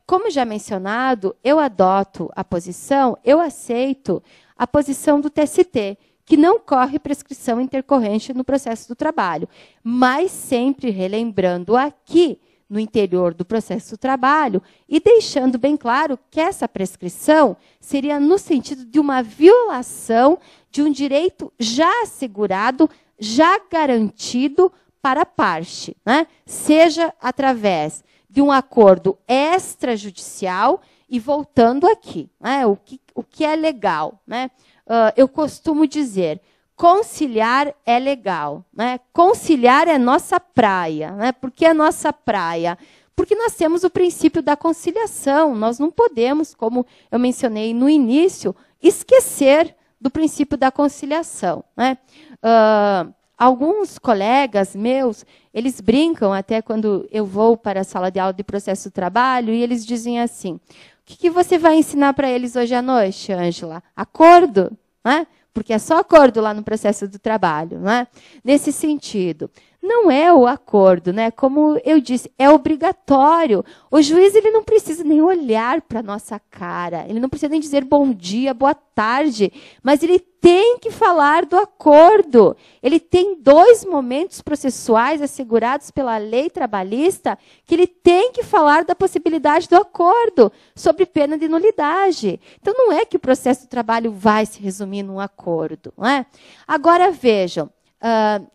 Como já mencionado, eu adoto a posição, eu aceito a posição do TST, que não corre prescrição intercorrente no processo do trabalho, mas sempre relembrando aqui, no interior do processo do trabalho, e deixando bem claro que essa prescrição seria no sentido de uma violação de um direito já assegurado, já garantido para a parte, né? Seja através de um acordo extrajudicial e voltando aqui, né? O que é legal, né? Eu costumo dizer, conciliar é legal, né? Conciliar é nossa praia, né? Por que é nossa praia? Porque nós temos o princípio da conciliação, nós não podemos, como eu mencionei no início, esquecer do princípio da conciliação, né? Alguns colegas meus, eles brincam até quando eu vou para a sala de aula de processo do trabalho e eles dizem assim, o que você vai ensinar para eles hoje à noite, Ângela? Acordo? Né? Porque é só acordo lá no processo do trabalho. Né? Nesse sentido, não é o acordo, né? Como eu disse, é obrigatório. O juiz ele não precisa nem olhar para a nossa cara, ele não precisa nem dizer bom dia, boa tarde, mas ele tem que falar do acordo. Ele tem 2 momentos processuais assegurados pela lei trabalhista que ele tem que falar da possibilidade do acordo, sobre pena de nulidade. Então, não é que o processo do trabalho vai se resumir num acordo. Não é? Agora, vejam,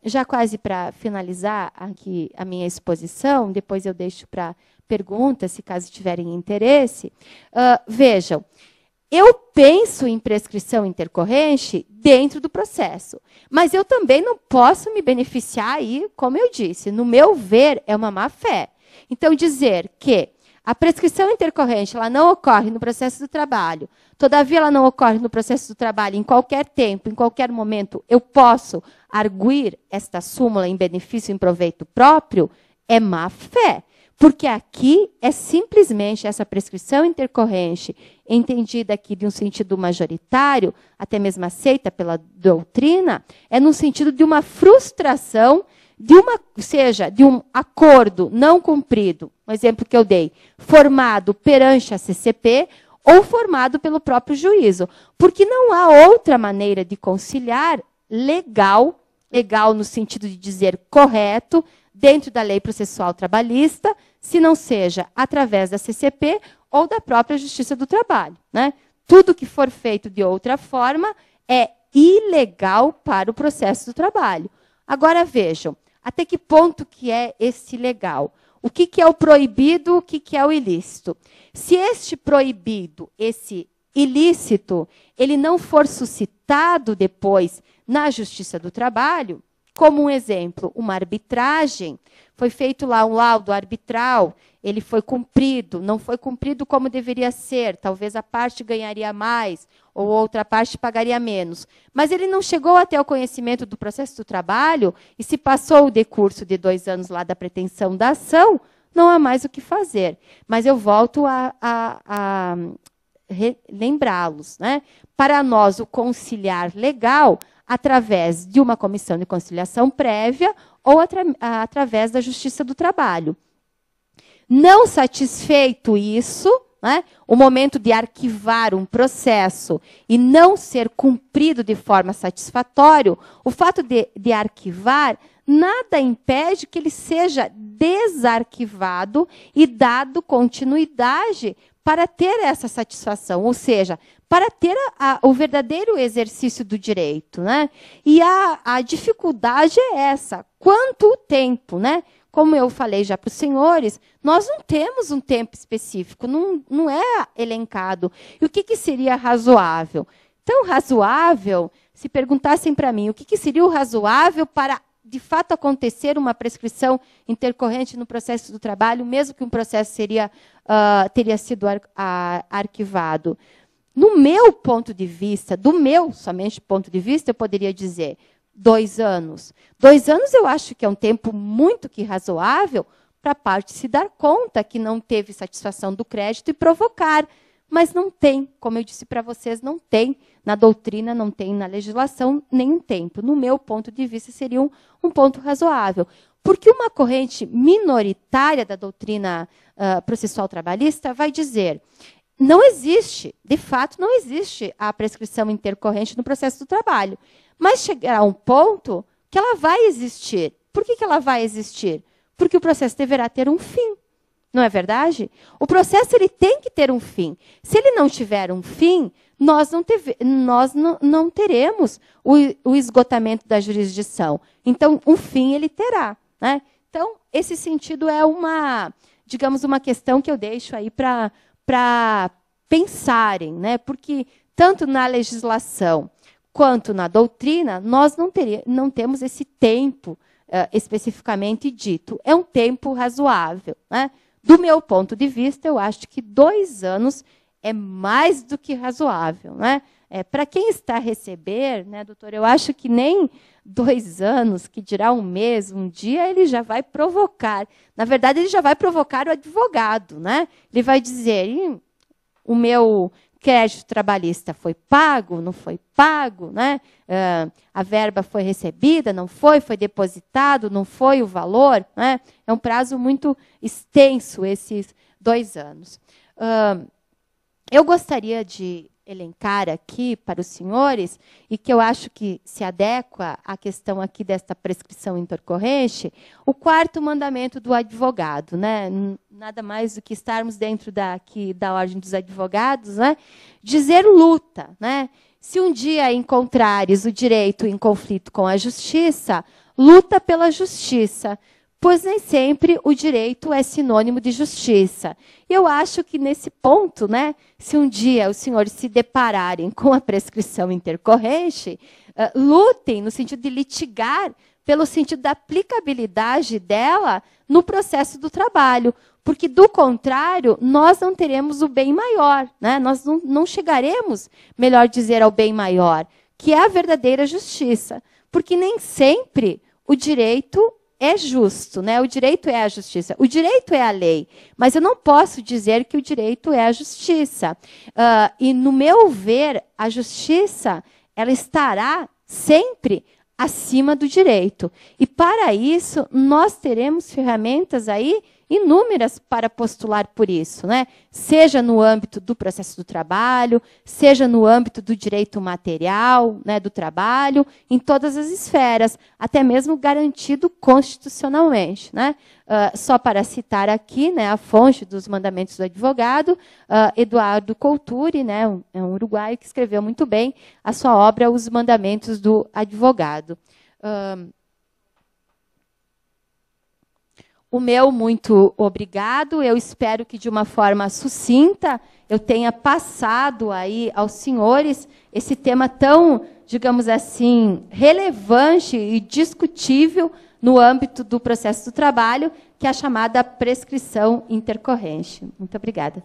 já quase para finalizar aqui a minha exposição, depois eu deixo para perguntas, se caso tiverem interesse. Vejam, eu penso em prescrição intercorrente dentro do processo, mas eu também não posso me beneficiar aí, como eu disse, no meu ver, é uma má-fé. Então, dizer que a prescrição intercorrente ela não ocorre no processo do trabalho, todavia ela não ocorre no processo do trabalho em qualquer tempo, em qualquer momento, eu posso arguir esta súmula em benefício e em proveito próprio, é má-fé. Porque aqui é simplesmente essa prescrição intercorrente, entendida aqui de um sentido majoritário, até mesmo aceita pela doutrina, é no sentido de uma frustração, de um acordo não cumprido, um exemplo que eu dei, formado perante a CCP ou formado pelo próprio juízo. Porque não há outra maneira de conciliar legal no sentido de dizer correto, dentro da lei processual trabalhista, se não seja através da CCP ou da própria Justiça do Trabalho. Né? Tudo que for feito de outra forma é ilegal para o processo do trabalho. Agora, vejam, até que ponto que é esse legal? O que é o proibido, o que é o ilícito? Se este proibido, esse ilícito, ele não for suscitado depois na Justiça do Trabalho, como um exemplo, uma arbitragem, foi feito lá um laudo arbitral, ele foi cumprido, não foi cumprido como deveria ser, talvez a parte ganharia mais, ou outra parte pagaria menos. Mas ele não chegou até o conhecimento do processo do trabalho, e se passou o decurso de 2 anos lá da pretensão da ação, não há mais o que fazer. Mas eu volto a lembrá-los. Né? Para nós, o conciliar legal, através de uma comissão de conciliação prévia ou através da Justiça do Trabalho. Não satisfeito isso, né, o momento de arquivar um processo e não ser cumprido de forma satisfatória, o fato de arquivar nada impede que ele seja desarquivado e dado continuidade para ter essa satisfação, ou seja, para ter o verdadeiro exercício do direito. Né? E a dificuldade é essa, quanto tempo? Né? Como eu falei já para os senhores, nós não temos um tempo específico, não é elencado. E o que seria razoável? Então, razoável, se perguntassem para mim, o que seria o razoável para de fato acontecer uma prescrição intercorrente no processo do trabalho, mesmo que um processo teria sido arquivado. No meu ponto de vista, do meu somente ponto de vista, eu poderia dizer 2 anos. 2 anos eu acho que é um tempo muito que razoável para a parte se dar conta que não teve satisfação do crédito e provocar. Mas não tem, como eu disse para vocês, não tem na doutrina, não tem na legislação nenhum tempo. No meu ponto de vista, seria um ponto razoável. Porque uma corrente minoritária da doutrina processual trabalhista vai dizer: não existe, de fato, não existe a prescrição intercorrente no processo do trabalho. Mas chegará um ponto que ela vai existir. Por que ela vai existir? Porque o processo deverá ter um fim. Não é verdade? O processo ele tem que ter um fim. Se ele não tiver um fim, nós não teremos o esgotamento da jurisdição. Então, um fim ele terá. Né? Então, esse sentido é digamos, uma questão que eu deixo aí para pensarem. Né? Porque, tanto na legislação quanto na doutrina, nós não temos esse tempo especificamente dito. É um tempo razoável. Né? Do meu ponto de vista, eu acho que 2 anos é mais do que razoável. Né? Para quem está a receber, né, doutor, eu acho que nem 2 anos, que dirá um mês, um dia, ele já vai provocar. Na verdade, ele já vai provocar o advogado. Né? Ele vai dizer: o meu crédito trabalhista foi pago, não foi pago, né? A verba foi recebida, não foi depositado, não foi o valor. Né? É um prazo muito extenso, esses 2 anos. Eu gostaria de elencar aqui para os senhores, e que eu acho que se adequa à questão aqui desta prescrição intercorrente, o 4º mandamento do advogado. Né? Nada mais do que estarmos dentro da ordem dos advogados, né? Dizer luta. Né? Se um dia encontrares o direito em conflito com a justiça, luta pela justiça, pois nem sempre o direito é sinônimo de justiça. Eu acho que nesse ponto, né, se um dia os senhores se depararem com a prescrição intercorrente, lutem no sentido de litigar pelo sentido da aplicabilidade dela no processo do trabalho, porque, do contrário, nós não teremos o bem maior. Né? Nós não chegaremos, melhor dizer, ao bem maior, que é a verdadeira justiça, porque nem sempre o direito é justo, né? O direito é a justiça. O direito é a lei, mas eu não posso dizer que o direito é a justiça. E, no meu ver, a justiça ela estará sempre acima do direito. E, para isso, nós teremos ferramentas aí inúmeras para postular por isso, né? Seja no âmbito do processo do trabalho, seja no âmbito do direito material, né, do trabalho, em todas as esferas, até mesmo garantido constitucionalmente. Né? Só para citar aqui, né, a fonte dos mandamentos do advogado, Eduardo Couturi, né, é um uruguaio que escreveu muito bem a sua obra Os Mandamentos do Advogado. O meu muito obrigado. Eu espero que, de uma forma sucinta, eu tenha passado aí aos senhores esse tema tão, digamos assim, relevante e discutível no âmbito do processo do trabalho, que é a chamada prescrição intercorrente. Muito obrigada.